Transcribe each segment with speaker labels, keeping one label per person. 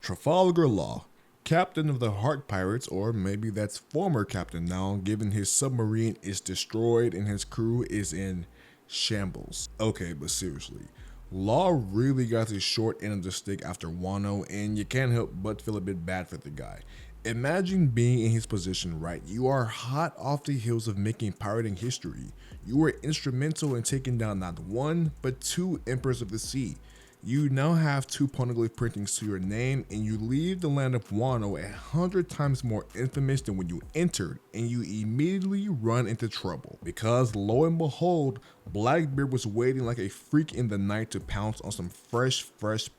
Speaker 1: Trafalgar Law, captain of the Heart Pirates, or maybe that's former captain now, given his submarine is destroyed and his crew is in shambles. Okay, but seriously, Law really got his short end of the stick after Wano, and you can't help but feel a bit bad for the guy. Imagine being in his position, right? You are hot off the heels of making pirating history. You were instrumental in taking down not one, but two Emperors of the Sea. You now have two poneglyph printings to your name, and you leave the land of Wano 100 times more infamous than when you entered, and you immediately run into trouble. Because lo and behold, Blackbeard was waiting like a freak in the night to pounce on some fresh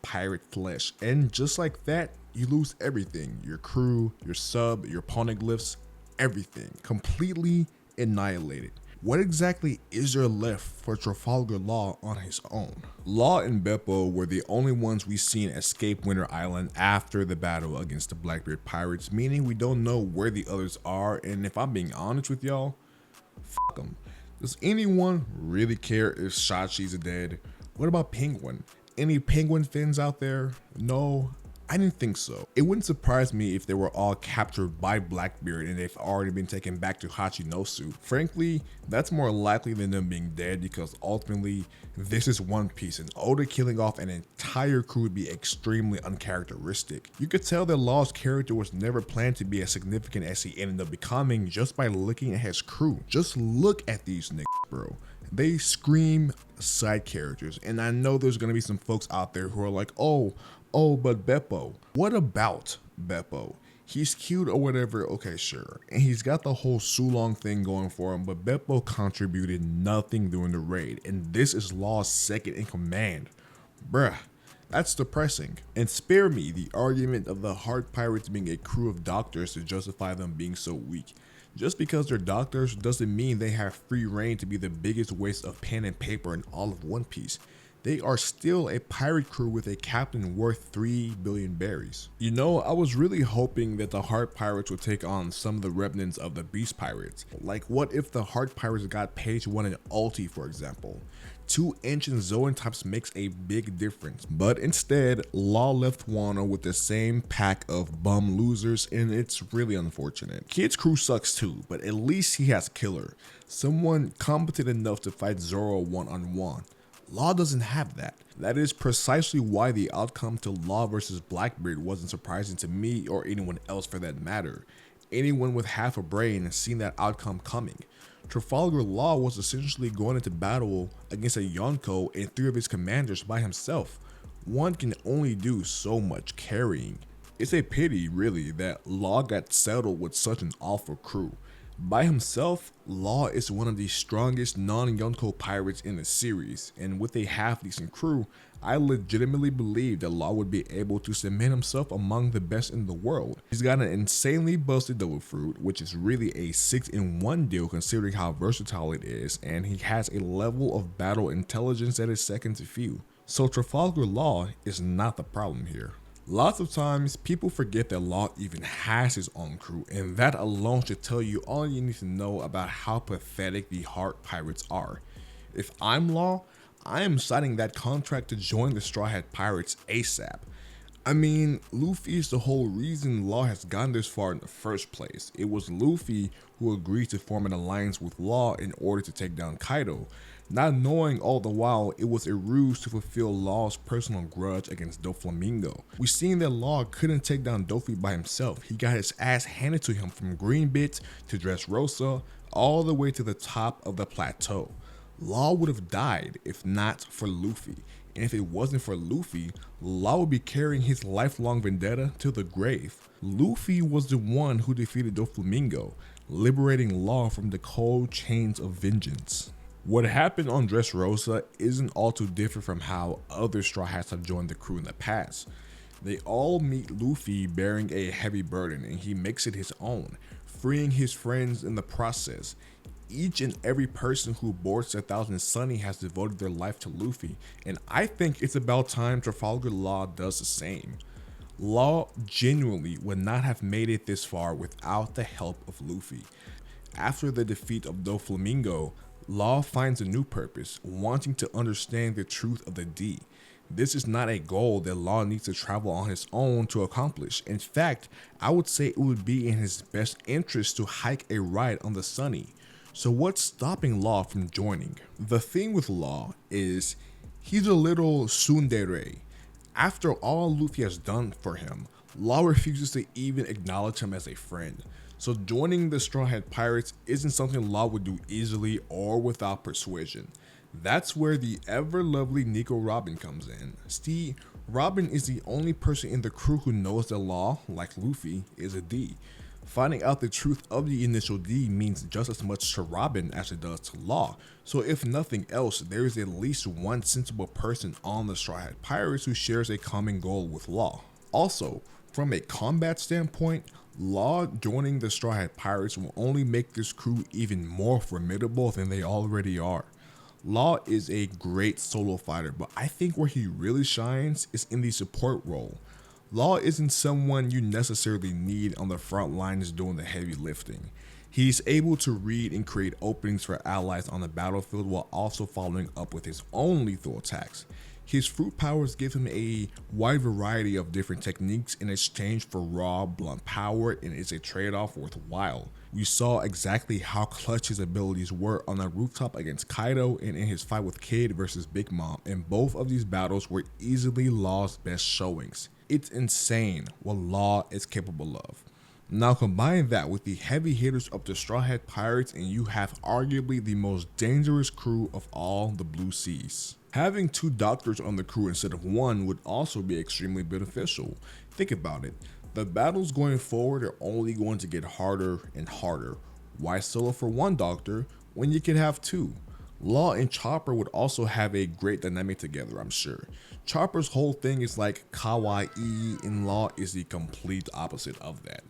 Speaker 1: pirate flesh. And just like that, you lose everything. Your crew, your sub, your poneglyphs, everything. Completely annihilated. What exactly is there left for Trafalgar Law on his own? Law and Beppo were the only ones we seen escape Winter Island after the battle against the Blackbeard pirates, meaning we don't know where the others are, and if I'm being honest with y'all, fuck them. Does anyone really care if Shachi's dead? What about Penguin? Any penguin fans out there? No, I didn't think so. It wouldn't surprise me if they were all captured by Blackbeard and they've already been taken back to Hachinosu. Frankly, that's more likely than them being dead, because ultimately, this is One Piece, and Oda killing off an entire crew would be extremely uncharacteristic. You could tell that Law's character was never planned to be as significant as he ended up becoming just by looking at his crew. Just look at these niggas, bro. They scream side characters, and I know there's gonna be some folks out there who are like, oh, but Beppo. What about Beppo? He's cute or whatever, okay, sure. And he's got the whole Sulong thing going for him, but Beppo contributed nothing during the raid, and this is Law's second in command. Bruh, that's depressing. And spare me the argument of the Heart Pirates being a crew of doctors to justify them being so weak. Just because they're doctors doesn't mean they have free reign to be the biggest waste of pen and paper in all of One Piece. They are still a pirate crew with a captain worth 3 billion berries. You know, I was really hoping that the Heart Pirates would take on some of the remnants of the Beast Pirates. Like, what if the Heart Pirates got Page 1 and Ulti, for example? 2 ancient Zoan types makes a big difference, but instead, Law left Wano with the same pack of bum losers, and it's really unfortunate. Kid's crew sucks too, but at least he has Killer, someone competent enough to fight Zoro one-on-one. Law doesn't have that. That is precisely why the outcome to Law versus Blackbeard wasn't surprising to me or anyone else for that matter. Anyone with half a brain has seen that outcome coming. Trafalgar Law was essentially going into battle against a Yonko and 3 of his commanders by himself. One can only do so much carrying. It's a pity, really, that Law got settled with such an awful crew. By himself, Law is one of the strongest non-Yonko pirates in the series, and with a half-decent crew, I legitimately believe that Law would be able to cement himself among the best in the world. He's got an insanely busted Devil Fruit, which is really a 6-in-1 deal considering how versatile it is, and he has a level of battle intelligence that is second to few. So Trafalgar Law is not the problem here. Lots of times, people forget that Law even has his own crew, and that alone should tell you all you need to know about how pathetic the Heart Pirates are. If I'm Law, I am signing that contract to join the Straw Hat Pirates ASAP. I mean, Luffy is the whole reason Law has gotten this far in the first place. It was Luffy who agreed to form an alliance with Law in order to take down Kaido, not knowing all the while it was a ruse to fulfill Law's personal grudge against Doflamingo. We seen that Law couldn't take down Dofi by himself. He got his ass handed to him from Greenbit to Dressrosa, all the way to the top of the plateau. Law would have died if not for Luffy. And if it wasn't for Luffy, Law would be carrying his lifelong vendetta to the grave. Luffy was the one who defeated Doflamingo, liberating Law from the cold chains of vengeance. What happened on Dressrosa isn't all too different from how other Straw Hats have joined the crew in the past. They all meet Luffy bearing a heavy burden, and he makes it his own, freeing his friends in the process. Each and every person who boards 1000 Sunny has devoted their life to Luffy, and I think it's about time Trafalgar Law does the same. Law genuinely would not have made it this far without the help of Luffy. After the defeat of Doflamingo, Law finds a new purpose, wanting to understand the truth of the D. This is not a goal that Law needs to travel on his own to accomplish. In fact, I would say it would be in his best interest to hike a ride on the Sunny. So what's stopping Law from joining? The thing with Law is he's a little tsundere. After all Luffy has done for him, Law refuses to even acknowledge him as a friend. So joining the Straw Hat Pirates isn't something Law would do easily or without persuasion. That's where the ever lovely Nico Robin comes in. See, Robin is the only person in the crew who knows that Law, like Luffy, is a D. Finding out the truth of the initial D means just as much to Robin as it does to Law, so if nothing else, there is at least one sensible person on the Straw Hat Pirates who shares a common goal with Law. Also, from a combat standpoint, Law joining the Straw Hat Pirates will only make this crew even more formidable than they already are. Law is a great solo fighter, but I think where he really shines is in the support role. Law isn't someone you necessarily need on the front lines doing the heavy lifting. He's able to read and create openings for allies on the battlefield while also following up with his own lethal attacks. His fruit powers give him a wide variety of different techniques in exchange for raw, blunt power, and it's a trade-off worthwhile. We saw exactly how clutch his abilities were on the rooftop against Kaido and in his fight with Kid versus Big Mom, and both of these battles were easily Law's best showings. It's insane what Law is capable of. Now combine that with the heavy hitters of the Straw Hat Pirates and you have arguably the most dangerous crew of all the Blue Seas. Having 2 doctors on the crew instead of 1 would also be extremely beneficial. Think about it, the battles going forward are only going to get harder and harder. Why solo for 1 doctor when you can have 2? Law and Chopper would also have a great dynamic together, I'm sure. Chopper's whole thing is like kawaii and Law is the complete opposite of that.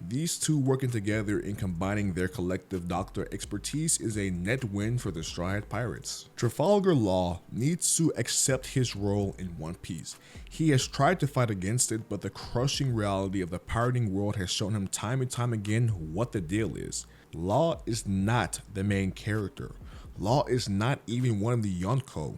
Speaker 1: These two working together and combining their collective doctor expertise is a net win for the Straw Hat Pirates. Trafalgar Law needs to accept his role in One Piece. He has tried to fight against it, but the crushing reality of the pirating world has shown him time and time again what the deal is. Law is not the main character. Law is not even one of the Yonko.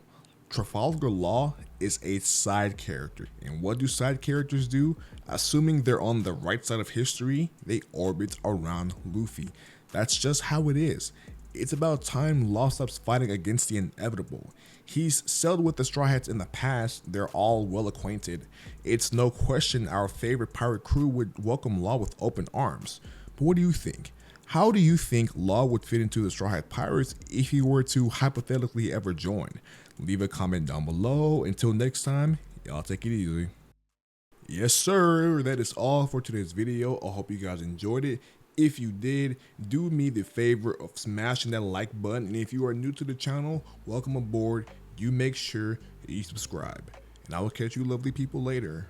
Speaker 1: Trafalgar Law is a side character, and what do side characters do? Assuming they're on the right side of history, they orbit around Luffy. That's just how it is. It's about time Law stops fighting against the inevitable. He's sailed with the Straw Hats in the past, they're all well acquainted. It's no question our favorite pirate crew would welcome Law with open arms. But what do you think? How do you think Law would fit into the Straw Hat Pirates if he were to hypothetically ever join? Leave a comment down below. Until next time, y'all take it easy. Yes sir, that is all for today's video. I hope you guys enjoyed it. If you did, do me the favor of smashing that like button, and if you are new to the channel, welcome aboard. You make sure that you subscribe, and I will catch you lovely people later.